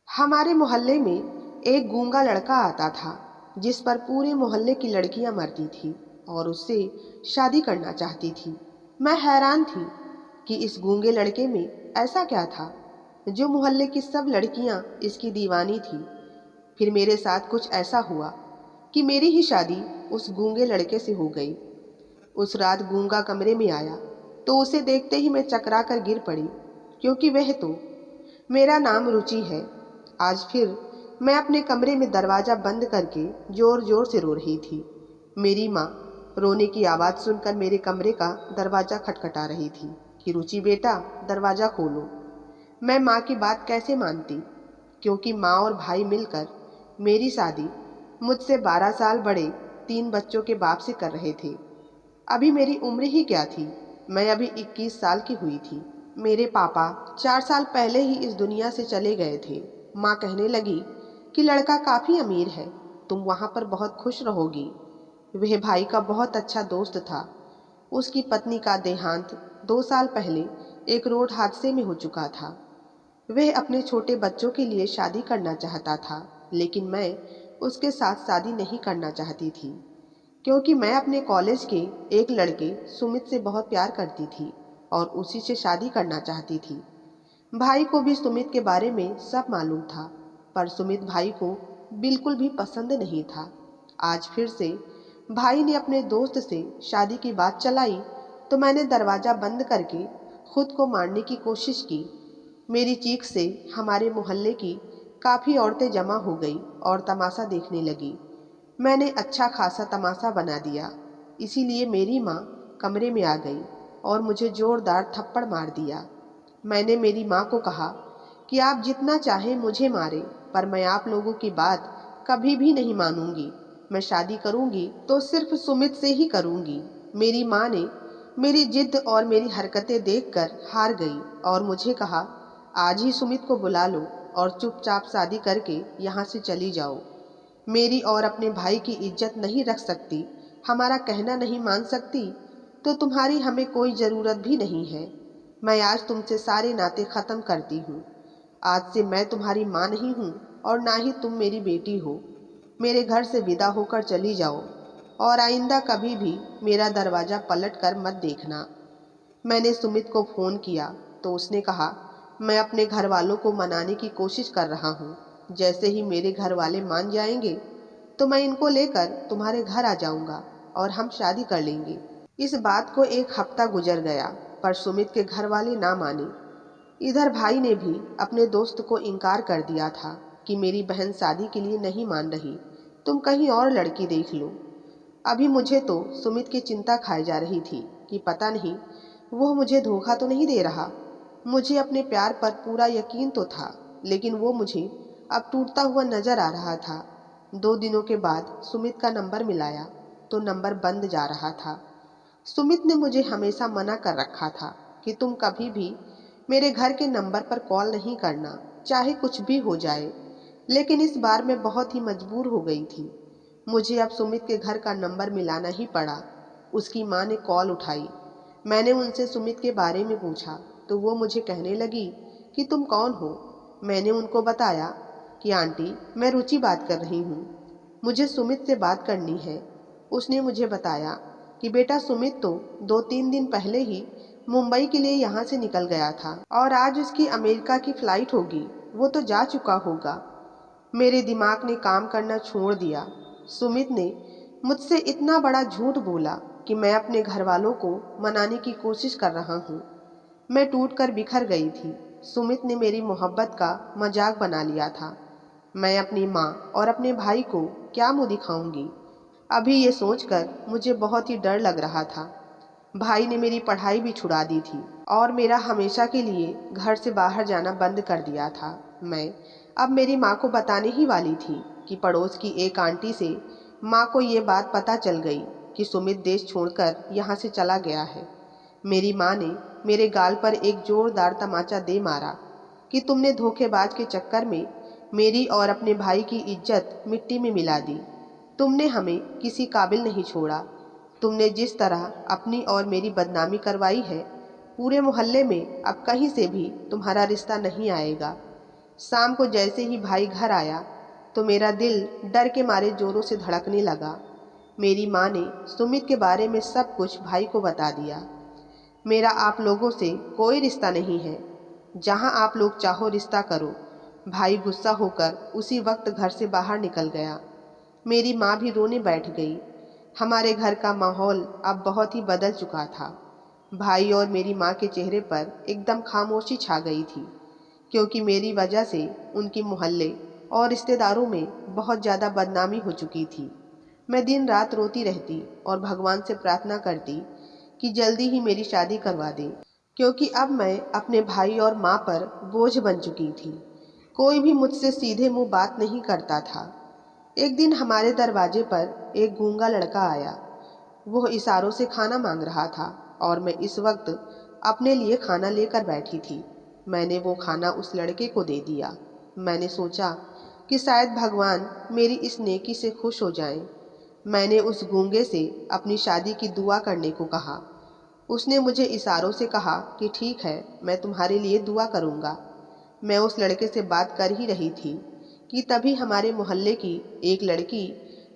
हमारे मोहल्ले में एक गूंगा लड़का आता था जिस पर पूरे मोहल्ले की लड़कियां मरती थी और उससे शादी करना चाहती थी। मैं हैरान थी कि इस गूंगे लड़के में ऐसा क्या था जो मोहल्ले की सब लड़कियां इसकी दीवानी थी। फिर मेरे साथ कुछ ऐसा हुआ कि मेरी ही शादी उस गूंगे लड़के से हो गई। उस रात गूंगा कमरे में आया तो उसे देखते ही मैं चकरा कर गिर पड़ी, क्योंकि वह तो मेरा नाम रुचि है। आज फिर मैं अपने कमरे में दरवाज़ा बंद करके ज़ोर ज़ोर से रो रही थी। मेरी माँ रोने की आवाज़ सुनकर मेरे कमरे का दरवाज़ा खटखटा रही थी कि रुचि बेटा दरवाज़ा खोलो। मैं माँ की बात कैसे मानती, क्योंकि माँ और भाई मिलकर मेरी शादी मुझसे 12 साल बड़े 3 बच्चों के बाप से कर रहे थे। अभी मेरी उम्र ही क्या थी, मैं अभी 21 साल की हुई थी। मेरे पापा 4 साल पहले ही इस दुनिया से चले गए थे। माँ कहने लगी कि लड़का काफ़ी अमीर है, तुम वहाँ पर बहुत खुश रहोगी। वह भाई का बहुत अच्छा दोस्त था। उसकी पत्नी का देहांत 2 साल पहले एक रोड हादसे में हो चुका था। वह अपने छोटे बच्चों के लिए शादी करना चाहता था, लेकिन मैं उसके साथ शादी नहीं करना चाहती थी, क्योंकि मैं अपने कॉलेज के एक लड़के सुमित से बहुत प्यार करती थी और उसी से शादी करना चाहती थी। भाई को भी सुमित के बारे में सब मालूम था, पर सुमित भाई को बिल्कुल भी पसंद नहीं था। आज फिर से भाई ने अपने दोस्त से शादी की बात चलाई तो मैंने दरवाज़ा बंद करके खुद को मारने की कोशिश की। मेरी चीख से हमारे मोहल्ले की काफ़ी औरतें जमा हो गई और तमाशा देखने लगी। मैंने अच्छा खासा तमाशा बना दिया, इसीलिए मेरी माँ कमरे में आ गई और मुझे जोरदार थप्पड़ मार दिया। मैंने मेरी माँ को कहा कि आप जितना चाहें मुझे मारें, पर मैं आप लोगों की बात कभी भी नहीं मानूंगी। मैं शादी करूंगी तो सिर्फ सुमित से ही करूंगी। मेरी माँ ने मेरी जिद और मेरी हरकतें देखकर हार गई और मुझे कहा, आज ही सुमित को बुला लो और चुपचाप शादी करके यहाँ से चली जाओ। मेरी और अपने भाई की इज्जत नहीं रख सकती, हमारा कहना नहीं मान सकती, तो तुम्हारी हमें कोई ज़रूरत भी नहीं है। मैं आज तुमसे सारे नाते ख़त्म करती हूँ। आज से मैं तुम्हारी माँ नहीं हूँ और ना ही तुम मेरी बेटी हो। मेरे घर से विदा होकर चली जाओ और आइंदा कभी भी मेरा दरवाज़ा पलट कर मत देखना। मैंने सुमित को फ़ोन किया तो उसने कहा, मैं अपने घर वालों को मनाने की कोशिश कर रहा हूँ। जैसे ही मेरे घर वाले मान जाएंगे तो मैं इनको लेकर तुम्हारे घर आ जाऊँगा और हम शादी कर लेंगे। इस बात को 1 हफ्ता गुजर गया, पर सुमित के घर वाले ना माने। इधर भाई ने भी अपने दोस्त को इनकार कर दिया था कि मेरी बहन शादी के लिए नहीं मान रही, तुम कहीं और लड़की देख लो। अभी मुझे तो सुमित की चिंता खाई जा रही थी कि पता नहीं वो मुझे धोखा तो नहीं दे रहा। मुझे अपने प्यार पर पूरा यकीन तो था, लेकिन वो मुझे अब टूटता हुआ नजर आ रहा था। 2 दिनों के बाद सुमित का नंबर मिलाया तो नंबर बंद जा रहा था। सुमित ने मुझे हमेशा मना कर रखा था कि तुम कभी भी मेरे घर के नंबर पर कॉल नहीं करना, चाहे कुछ भी हो जाए। लेकिन इस बार मैं बहुत ही मजबूर हो गई थी। मुझे अब सुमित के घर का नंबर मिलाना ही पड़ा। उसकी माँ ने कॉल उठाई। मैंने उनसे सुमित के बारे में पूछा तो वो मुझे कहने लगी कि तुम कौन हो। मैंने उनको बताया कि आंटी, मैं रुचि बात कर रही हूँ, मुझे सुमित से बात करनी है। उसने मुझे बताया कि बेटा सुमित तो 2-3 दिन पहले ही मुंबई के लिए यहाँ से निकल गया था और आज उसकी अमेरिका की फ़्लाइट होगी, वो तो जा चुका होगा। मेरे दिमाग ने काम करना छोड़ दिया। सुमित ने मुझसे इतना बड़ा झूठ बोला कि मैं अपने घर वालों को मनाने की कोशिश कर रहा हूँ। मैं टूट कर बिखर गई थी। सुमित ने मेरी मोहब्बत का मजाक बना लिया था। मैं अपनी माँ और अपने भाई को क्या मुँह दिखाऊंगी। अभी ये सोचकर मुझे बहुत ही डर लग रहा था। भाई ने मेरी पढ़ाई भी छुड़ा दी थी और मेरा हमेशा के लिए घर से बाहर जाना बंद कर दिया था। मैं अब मेरी माँ को बताने ही वाली थी कि पड़ोस की एक आंटी से माँ को ये बात पता चल गई कि सुमित देश छोड़कर यहाँ से चला गया है। मेरी माँ ने मेरे गाल पर एक जोरदार तमाचा दे मारा कि तुमने धोखेबाज के चक्कर में मेरी और अपने भाई की इज्जत मिट्टी में मिला दी। तुमने हमें किसी काबिल नहीं छोड़ा। तुमने जिस तरह अपनी और मेरी बदनामी करवाई है, पूरे मोहल्ले में अब कहीं से भी तुम्हारा रिश्ता नहीं आएगा। शाम को जैसे ही भाई घर आया तो मेरा दिल डर के मारे जोरों से धड़कने लगा। मेरी माँ ने सुमित के बारे में सब कुछ भाई को बता दिया। मेरा आप लोगों से कोई रिश्ता नहीं है, जहाँ आप लोग चाहो रिश्ता करो। भाई गुस्सा होकर उसी वक्त घर से बाहर निकल गया। मेरी माँ भी रोने बैठ गई। हमारे घर का माहौल अब बहुत ही बदल चुका था। भाई और मेरी माँ के चेहरे पर एकदम खामोशी छा गई थी, क्योंकि मेरी वजह से उनकी मोहल्ले और रिश्तेदारों में बहुत ज़्यादा बदनामी हो चुकी थी। मैं दिन रात रोती रहती और भगवान से प्रार्थना करती कि जल्दी ही मेरी शादी करवा दें, क्योंकि अब मैं अपने भाई और माँ पर बोझ बन चुकी थी। कोई भी मुझसे सीधे मुंह बात नहीं करता था। एक दिन हमारे दरवाजे पर एक गूंगा लड़का आया। वह इशारों से खाना मांग रहा था और मैं इस वक्त अपने लिए खाना लेकर बैठी थी। मैंने वो खाना उस लड़के को दे दिया। मैंने सोचा कि शायद भगवान मेरी इस नेकी से खुश हो जाएं। मैंने उस गूंगे से अपनी शादी की दुआ करने को कहा। उसने मुझे इशारों से कहा कि ठीक है, मैं तुम्हारे लिए दुआ करूँगा। मैं उस लड़के से बात कर ही रही थी कि तभी हमारे मोहल्ले की एक लड़की,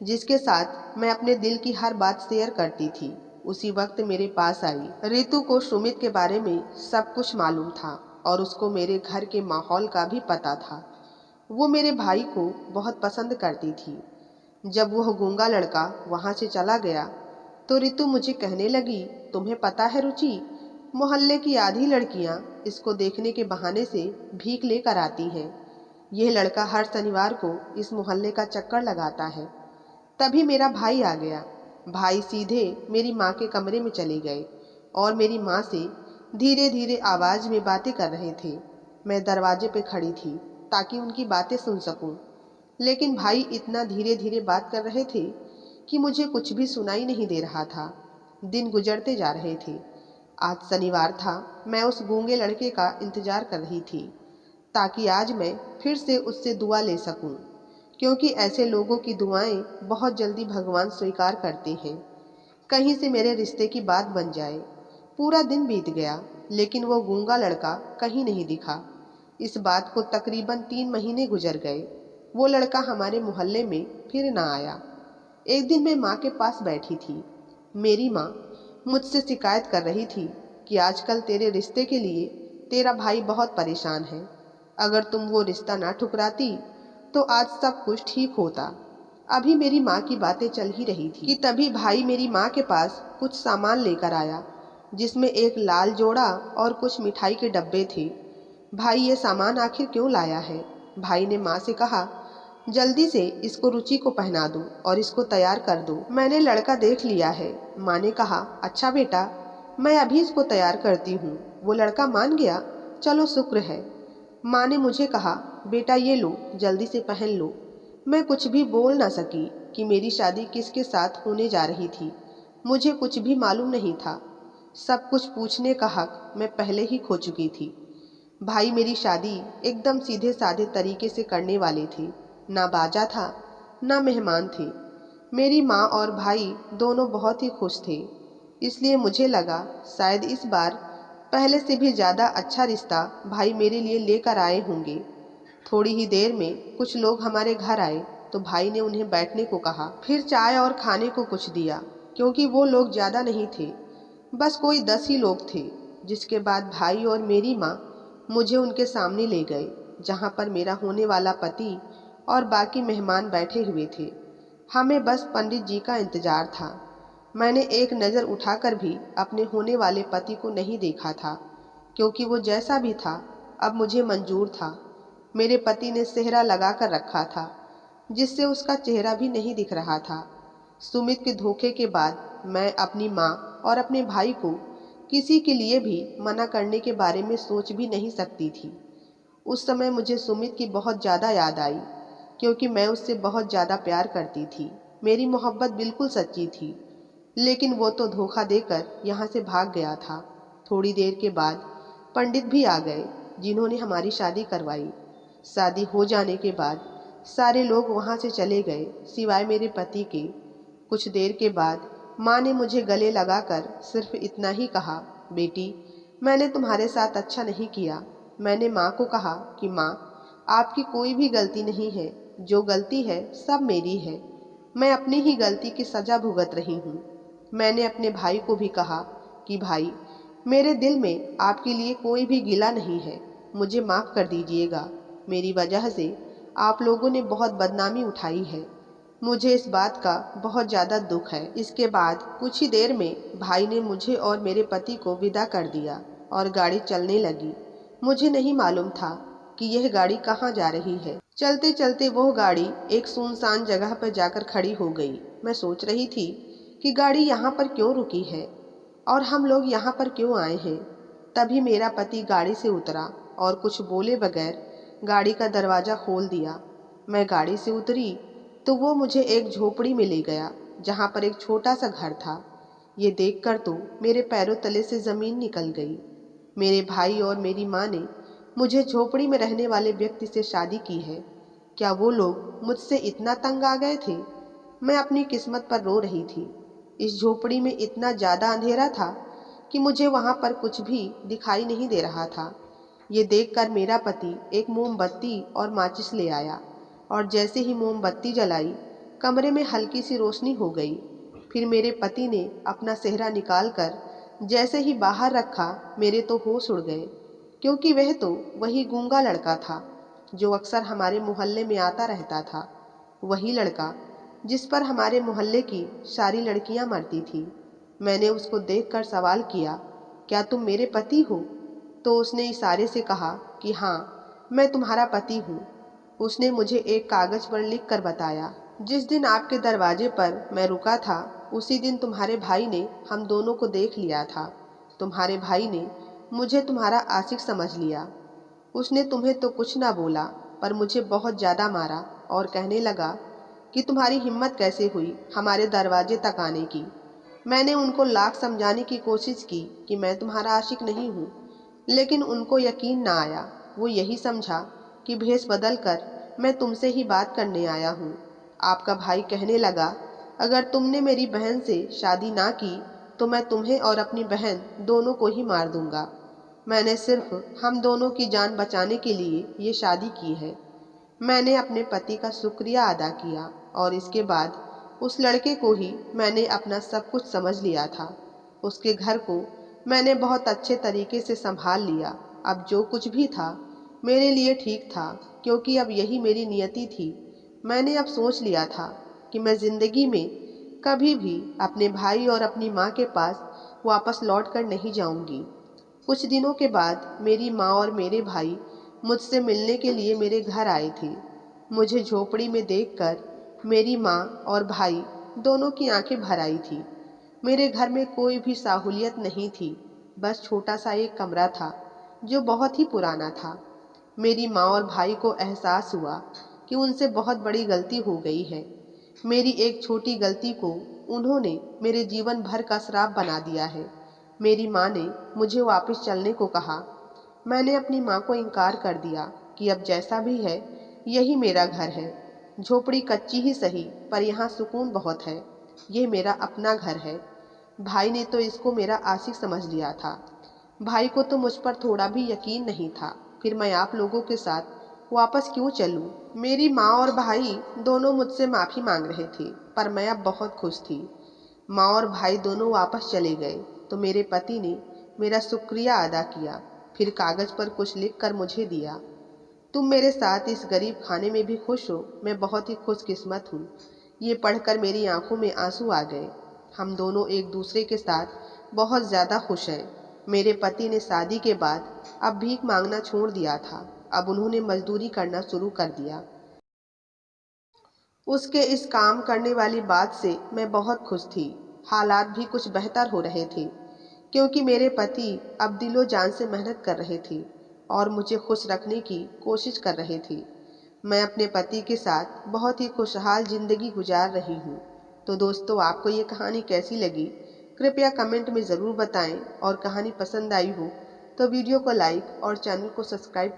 जिसके साथ मैं अपने दिल की हर बात शेयर करती थी, उसी वक्त मेरे पास आई। रितु को सुमित के बारे में सब कुछ मालूम था और उसको मेरे घर के माहौल का भी पता था। वो मेरे भाई को बहुत पसंद करती थी। जब वह गूंगा लड़का वहाँ से चला गया तो रितु मुझे कहने लगी, तुम्हें पता है रुचि, मोहल्ले की आधी लड़कियां इसको देखने के बहाने से भीख लेकर आती हैं। यह लड़का हर शनिवार को इस मोहल्ले का चक्कर लगाता है। तभी मेरा भाई आ गया। भाई सीधे मेरी माँ के कमरे में चले गए और मेरी माँ से धीरे धीरे आवाज में बातें कर रहे थे। मैं दरवाजे पे खड़ी थी ताकि उनकी बातें सुन सकूं, लेकिन भाई इतना धीरे धीरे बात कर रहे थे कि मुझे कुछ भी सुनाई नहीं दे रहा था। दिन गुजरते जा रहे थे। आज शनिवार था। मैं उस गूंगे लड़के का इंतजार कर रही थी ताकि आज मैं फिर से उससे दुआ ले सकूं, क्योंकि ऐसे लोगों की दुआएं बहुत जल्दी भगवान स्वीकार करते हैं। कहीं से मेरे रिश्ते की बात बन जाए। पूरा दिन बीत गया, लेकिन वो गूंगा लड़का कहीं नहीं दिखा। इस बात को तकरीबन 3 महीने गुजर गए। वो लड़का हमारे मोहल्ले में फिर ना आया। एक दिन मैं माँ के पास बैठी थी। मेरी माँ मुझसे शिकायत कर रही थी कि आजकल तेरे रिश्ते के लिए तेरा भाई बहुत परेशान है। अगर तुम वो रिश्ता ना ठुकराती तो आज सब कुछ ठीक होता। अभी मेरी माँ की बातें चल ही रही थी कि तभी भाई मेरी माँ के पास कुछ सामान लेकर आया, जिसमें एक लाल जोड़ा और कुछ मिठाई के डब्बे थे। भाई ये सामान आखिर क्यों लाया है? भाई ने माँ से कहा, जल्दी से इसको रुचि को पहना दो और इसको तैयार कर दो। मैंने लड़का देख लिया है। माँ ने कहा, अच्छा बेटा, मैं अभी इसको तैयार करती हूँ। वो लड़का मान गया, चलो शुक्र है। माँ ने मुझे कहा, बेटा ये लो, जल्दी से पहन लो। मैं कुछ भी बोल ना सकी कि मेरी शादी किसके साथ होने जा रही थी। मुझे कुछ भी मालूम नहीं था। सब कुछ पूछने का हक मैं पहले ही खो चुकी थी। भाई मेरी शादी एकदम सीधे साधे तरीके से करने वाले थे। ना बाजा था, ना मेहमान थे। मेरी माँ और भाई दोनों बहुत ही खुश थे। इसलिए मुझे लगा शायद इस बार पहले से भी ज़्यादा अच्छा रिश्ता भाई मेरे लिए लेकर आए होंगे। थोड़ी ही देर में कुछ लोग हमारे घर आए तो भाई ने उन्हें बैठने को कहा। फिर चाय और खाने को कुछ दिया, क्योंकि वो लोग ज़्यादा नहीं थे, बस कोई 10 ही लोग थे। जिसके बाद भाई और मेरी माँ मुझे उनके सामने ले गए, जहाँ पर मेरा होने वाला पति और बाकी मेहमान बैठे हुए थे। हमें बस पंडित जी का इंतजार था। मैंने एक नज़र उठाकर भी अपने होने वाले पति को नहीं देखा था, क्योंकि वो जैसा भी था अब मुझे मंजूर था। मेरे पति ने सेहरा लगा कर रखा था, जिससे उसका चेहरा भी नहीं दिख रहा था। सुमित के धोखे के बाद मैं अपनी माँ और अपने भाई को किसी के लिए भी मना करने के बारे में सोच भी नहीं सकती थी। उस समय मुझे सुमित की बहुत ज़्यादा याद आई, क्योंकि मैं उससे बहुत ज़्यादा प्यार करती थी। मेरी मोहब्बत बिल्कुल सच्ची थी, लेकिन वो तो धोखा देकर यहाँ से भाग गया था। थोड़ी देर के बाद पंडित भी आ गए, जिन्होंने हमारी शादी करवाई। शादी हो जाने के बाद सारे लोग वहाँ से चले गए, सिवाय मेरे पति के। कुछ देर के बाद माँ ने मुझे गले लगाकर सिर्फ इतना ही कहा, बेटी, मैंने तुम्हारे साथ अच्छा नहीं किया। मैंने माँ को कहा कि माँ, आपकी कोई भी गलती नहीं है, जो गलती है सब मेरी है। मैं अपनी ही गलती की सज़ा भुगत रही हूँ। मैंने अपने भाई को भी कहा कि भाई, मेरे दिल में आपके लिए कोई भी गिला नहीं है, मुझे माफ़ कर दीजिएगा। मेरी वजह से आप लोगों ने बहुत बदनामी उठाई है, मुझे इस बात का बहुत ज़्यादा दुख है। इसके बाद कुछ ही देर में भाई ने मुझे और मेरे पति को विदा कर दिया और गाड़ी चलने लगी। मुझे नहीं मालूम था कि यह गाड़ी कहाँ जा रही है। चलते चलते वो गाड़ी एक सुनसान जगह पर जाकर खड़ी हो गई। मैं सोच रही थी कि गाड़ी यहाँ पर क्यों रुकी है और हम लोग यहाँ पर क्यों आए हैं। तभी मेरा पति गाड़ी से उतरा और कुछ बोले बगैर गाड़ी का दरवाज़ा खोल दिया। मैं गाड़ी से उतरी तो वो मुझे एक झोपड़ी में ले गया, जहाँ पर एक छोटा सा घर था। ये देखकर तो मेरे पैरों तले से ज़मीन निकल गई। मेरे भाई और मेरी माँ ने मुझे झोपड़ी में रहने वाले व्यक्ति से शादी की है। क्या वो लोग मुझसे इतना तंग आ गए थे? मैं अपनी किस्मत पर रो रही थी। इस झोपड़ी में इतना ज़्यादा अंधेरा था कि मुझे वहाँ पर कुछ भी दिखाई नहीं दे रहा था। ये देखकर मेरा पति एक मोमबत्ती और माचिस ले आया और जैसे ही मोमबत्ती जलाई, कमरे में हल्की सी रोशनी हो गई। फिर मेरे पति ने अपना सेहरा निकालकर जैसे ही बाहर रखा, मेरे तो होश उड़ गए, क्योंकि वह तो वही गूंगा लड़का था जो अक्सर हमारे मोहल्ले में आता रहता था। वही लड़का जिस पर हमारे मोहल्ले की सारी लड़कियां मरती थी। मैंने उसको देखकर सवाल किया, क्या तुम मेरे पति हो? तो उसने इशारे से कहा कि हाँ, मैं तुम्हारा पति हूँ। उसने मुझे एक कागज़ पर लिख कर बताया, जिस दिन आपके दरवाजे पर मैं रुका था, उसी दिन तुम्हारे भाई ने हम दोनों को देख लिया था। तुम्हारे भाई ने मुझे तुम्हारा आशिक समझ लिया। उसने तुम्हें तो कुछ ना बोला, पर मुझे बहुत ज़्यादा मारा और कहने लगा कि तुम्हारी हिम्मत कैसे हुई हमारे दरवाजे तक आने की। मैंने उनको लाख समझाने की कोशिश की कि मैं तुम्हारा आशिक नहीं हूँ, लेकिन उनको यकीन ना आया। वो यही समझा कि भेष बदल कर मैं तुमसे ही बात करने आया हूँ। आपका भाई कहने लगा, अगर तुमने मेरी बहन से शादी ना की तो मैं तुम्हें और अपनी बहन दोनों को ही मार दूंगा। मैंने सिर्फ हम दोनों की जान बचाने के लिए ये शादी की है। मैंने अपने पति का शुक्रिया अदा किया और इसके बाद उस लड़के को ही मैंने अपना सब कुछ समझ लिया था। उसके घर को मैंने बहुत अच्छे तरीके से संभाल लिया। अब जो कुछ भी था मेरे लिए ठीक था, क्योंकि अब यही मेरी नियति थी। मैंने अब सोच लिया था कि मैं ज़िंदगी में कभी भी अपने भाई और अपनी माँ के पास वापस लौट कर नहीं जाऊंगी। कुछ दिनों के बाद मेरी माँ और मेरे भाई मुझसे मिलने के लिए मेरे घर आए थे। मुझे झोपड़ी में देखकर मेरी माँ और भाई दोनों की आंखें भर आई थी। मेरे घर में कोई भी सहूलियत नहीं थी, बस छोटा सा एक कमरा था जो बहुत ही पुराना था। मेरी माँ और भाई को एहसास हुआ कि उनसे बहुत बड़ी गलती हो गई है। मेरी एक छोटी गलती को उन्होंने मेरे जीवन भर का श्राप बना दिया है। मेरी माँ ने मुझे वापस चलने को कहा। मैंने अपनी माँ को इनकार कर दिया कि अब जैसा भी है यही मेरा घर है। झोपड़ी कच्ची ही सही, पर यहाँ सुकून बहुत है। ये मेरा अपना घर है। भाई ने तो इसको मेरा आशिक समझ लिया था। भाई को तो मुझ पर थोड़ा भी यकीन नहीं था। फिर मैं आप लोगों के साथ वापस क्यों चलूं? मेरी माँ और भाई दोनों मुझसे माफ़ी मांग रहे थे, पर मैं अब बहुत खुश थी। माँ और भाई दोनों वापस चले गए तो मेरे पति ने मेरा शुक्रिया अदा किया। फिर कागज़ पर कुछ लिख कर मुझे दिया। तुम मेरे साथ इस गरीब खाने में भी खुश हो, मैं बहुत ही खुशकिस्मत हूँ। ये पढ़कर मेरी आंखों में आंसू आ गए। हम दोनों एक दूसरे के साथ बहुत ज़्यादा खुश हैं। मेरे पति ने शादी के बाद अब भीख मांगना छोड़ दिया था। अब उन्होंने मजदूरी करना शुरू कर दिया। उसके इस काम करने वाली बात से मैं बहुत खुश थी। हालात भी कुछ बेहतर हो रहे थे, क्योंकि मेरे पति अब दिलो जान से मेहनत कर रहे थे और मुझे खुश रखने की कोशिश कर रहे थे। मैं अपने पति के साथ बहुत ही खुशहाल ज़िंदगी गुजार रही हूँ। तो दोस्तों, आपको ये कहानी कैसी लगी? कृपया कमेंट में ज़रूर बताएं, और कहानी पसंद आई हो तो वीडियो को लाइक और चैनल को सब्सक्राइब